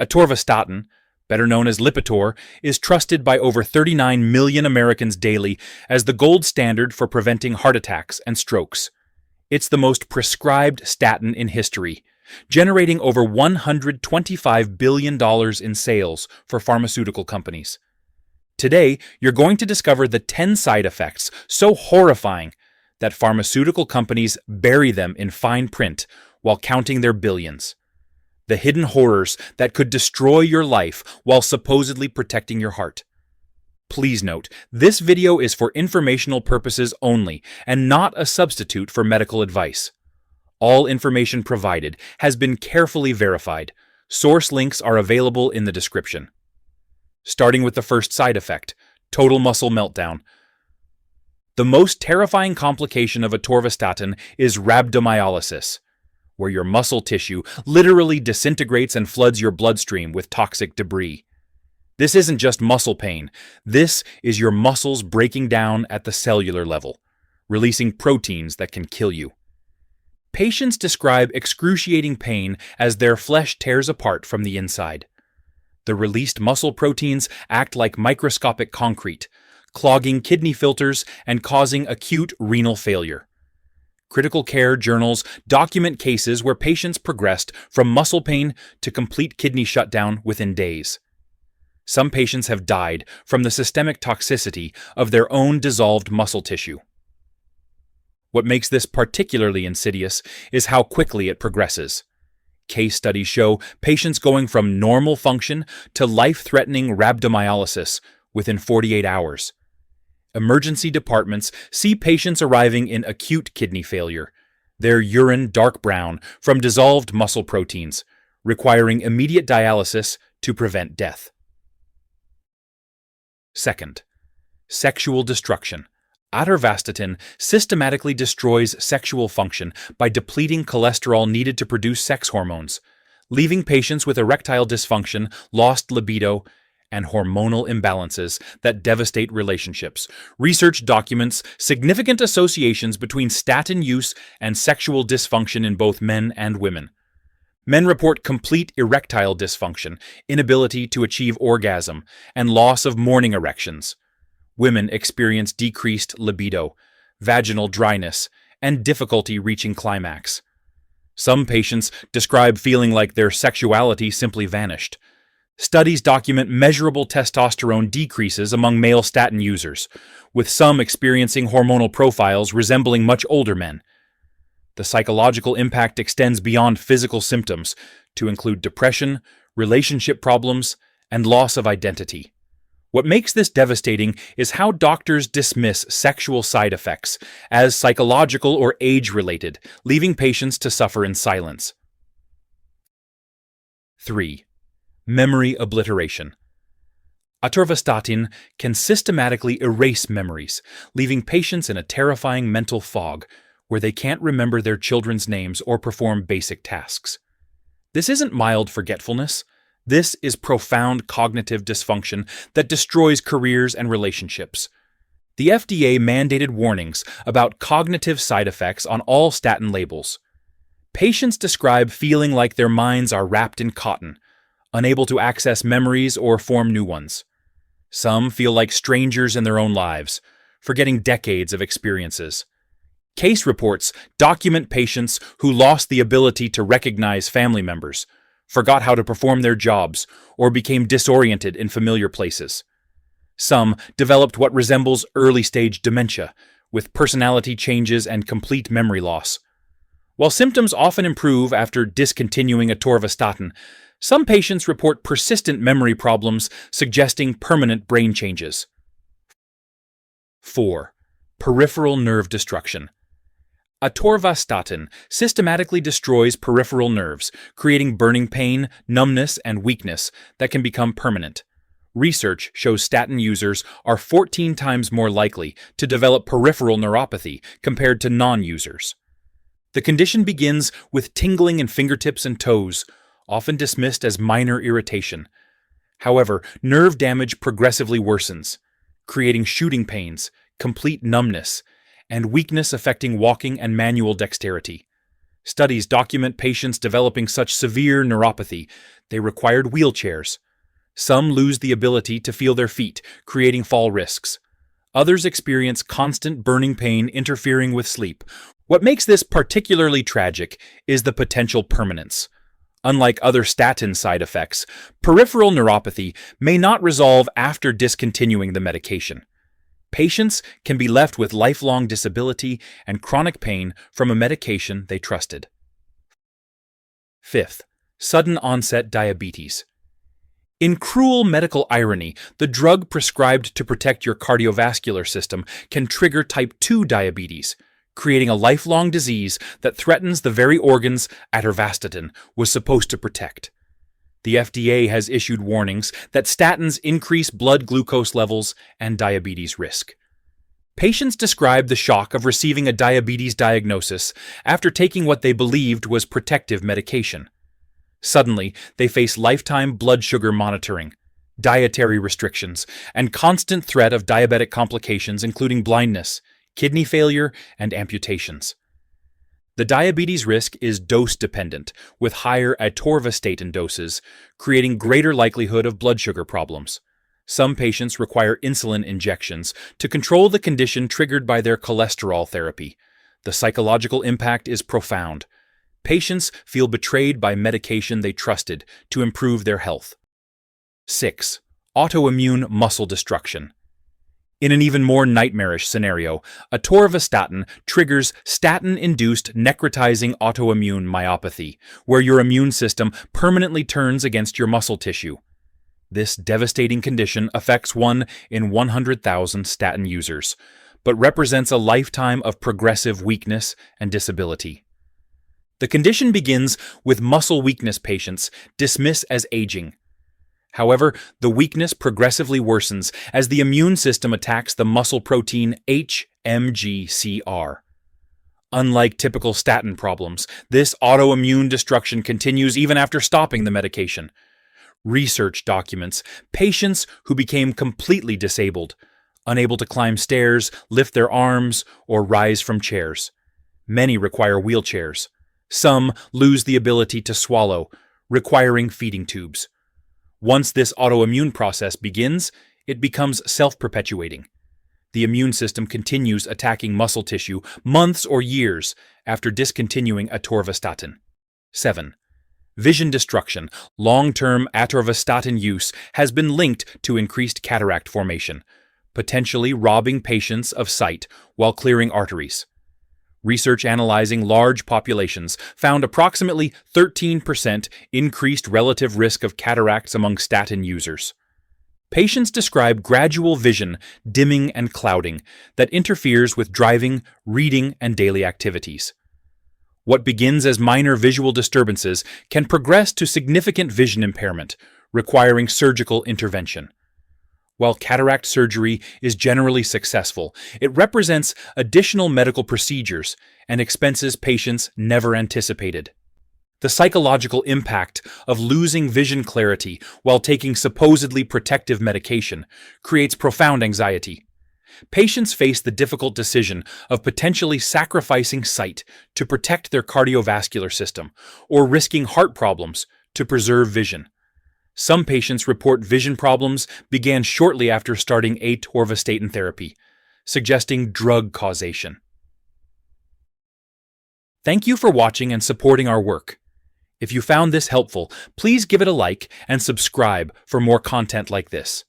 Atorvastatin, better known as Lipitor, is trusted by over 39 million Americans daily as the gold standard for preventing heart attacks and strokes. It's the most prescribed statin in history, generating over $125 billion in sales for pharmaceutical companies. Today, you're going to discover the 10 side effects so horrifying that pharmaceutical companies bury them in fine print while counting their billions. The hidden horrors that could destroy your life while supposedly protecting your heart. Please note, this video is for informational purposes only and not a substitute for medical advice. All information provided has been carefully verified. Source links are available in the description. Starting with the first side effect, total muscle meltdown. The most terrifying complication of atorvastatin is rhabdomyolysis, where your muscle tissue literally disintegrates and floods your bloodstream with toxic debris. This isn't just muscle pain. This is your muscles breaking down at the cellular level, releasing proteins that can kill you. Patients describe excruciating pain as their flesh tears apart from the inside. The released muscle proteins act like microscopic concrete, clogging kidney filters and causing acute renal failure. Critical care journals document cases where patients progressed from muscle pain to complete kidney shutdown within days. Some patients have died from the systemic toxicity of their own dissolved muscle tissue. What makes this particularly insidious is how quickly it progresses. Case studies show patients going from normal function to life-threatening rhabdomyolysis within 48 hours. Emergency departments see patients arriving in acute kidney failure, their urine dark brown from dissolved muscle proteins, requiring immediate dialysis to prevent death. Second, sexual destruction. Atorvastatin systematically destroys sexual function by depleting cholesterol needed to produce sex hormones, leaving patients with erectile dysfunction, lost libido, and hormonal imbalances that devastate relationships. Research documents significant associations between statin use and sexual dysfunction in both men and women. Men report complete erectile dysfunction, inability to achieve orgasm, and loss of morning erections. Women experience decreased libido, vaginal dryness, and difficulty reaching climax. Some patients describe feeling like their sexuality simply vanished. Studies document measurable testosterone decreases among male statin users, with some experiencing hormonal profiles resembling much older men. The psychological impact extends beyond physical symptoms to include depression, relationship problems, and loss of identity. What makes this devastating is how doctors dismiss sexual side effects as psychological or age-related, leaving patients to suffer in silence. 3. Memory obliteration. Atorvastatin can systematically erase memories, leaving patients in a terrifying mental fog where they can't remember their children's names or perform basic tasks. This isn't mild forgetfulness. This is profound cognitive dysfunction that destroys careers and relationships. The FDA mandated warnings about cognitive side effects on all statin labels. Patients describe feeling like their minds are wrapped in cotton, unable to access memories or form new ones. Some feel like strangers in their own lives, forgetting decades of experiences. Case reports document patients who lost the ability to recognize family members, forgot how to perform their jobs, or became disoriented in familiar places. Some developed what resembles early-stage dementia, with personality changes and complete memory loss. While symptoms often improve after discontinuing atorvastatin, some patients report persistent memory problems suggesting permanent brain changes. 4. Peripheral nerve destruction. Atorvastatin systematically destroys peripheral nerves, creating burning pain, numbness, and weakness that can become permanent. Research shows statin users are 14 times more likely to develop peripheral neuropathy compared to non-users. The condition begins with tingling in fingertips and toes, often dismissed as minor irritation. However, nerve damage progressively worsens, creating shooting pains, complete numbness, and weakness affecting walking and manual dexterity. Studies document patients developing such severe neuropathy They required wheelchairs. Some lose the ability to feel their feet, creating fall risks. Others experience constant burning pain interfering with sleep. What makes this particularly tragic is the potential permanence. Unlike other statin side effects, peripheral neuropathy may not resolve after discontinuing the medication. Patients can be left with lifelong disability and chronic pain from a medication they trusted. Fifth, sudden onset diabetes. In cruel medical irony, the drug prescribed to protect your cardiovascular system can trigger type 2 diabetes, creating a lifelong disease that threatens the very organs Atorvastatin was supposed to protect. The FDA has issued warnings that statins increase blood glucose levels and diabetes risk. Patients describe the shock of receiving a diabetes diagnosis after taking what they believed was protective medication. Suddenly, they face lifetime blood sugar monitoring, dietary restrictions, and constant threat of diabetic complications including blindness, kidney failure, and amputations. The diabetes risk is dose-dependent, with higher Atorvastatin doses, creating greater likelihood of blood sugar problems. Some patients require insulin injections to control the condition triggered by their cholesterol therapy. The psychological impact is profound. Patients feel betrayed by medication they trusted to improve their health. 6. Autoimmune muscle destruction. In an even more nightmarish scenario, atorvastatin triggers statin-induced necrotizing autoimmune myopathy, where your immune system permanently turns against your muscle tissue. This devastating condition affects 1 in 100,000 statin users, but represents a lifetime of progressive weakness and disability. The condition begins with muscle weakness patients dismiss as aging. However, the weakness progressively worsens as the immune system attacks the muscle protein HMGCR. Unlike typical statin problems, this autoimmune destruction continues even after stopping the medication. Research documents patients who became completely disabled, unable to climb stairs, lift their arms, or rise from chairs. Many require wheelchairs. Some lose the ability to swallow, requiring feeding tubes. Once this autoimmune process begins, it becomes self-perpetuating. The immune system continues attacking muscle tissue months or years after discontinuing atorvastatin. 7. Vision destruction. Long-term atorvastatin use has been linked to increased cataract formation, potentially robbing patients of sight while clearing arteries. Research analyzing large populations found approximately 13% increased relative risk of cataracts among statin users. Patients describe gradual vision dimming and clouding that interferes with driving, reading, and daily activities. What begins as minor visual disturbances can progress to significant vision impairment, requiring surgical intervention. While cataract surgery is generally successful, it represents additional medical procedures and expenses patients never anticipated. The psychological impact of losing vision clarity while taking supposedly protective medication creates profound anxiety. Patients face the difficult decision of potentially sacrificing sight to protect their cardiovascular system or risking heart problems to preserve vision. Some patients report vision problems began shortly after starting atorvastatin therapy, suggesting drug causation. Thank you for watching and supporting our work. If you found this helpful, please give it a like and subscribe for more content like this.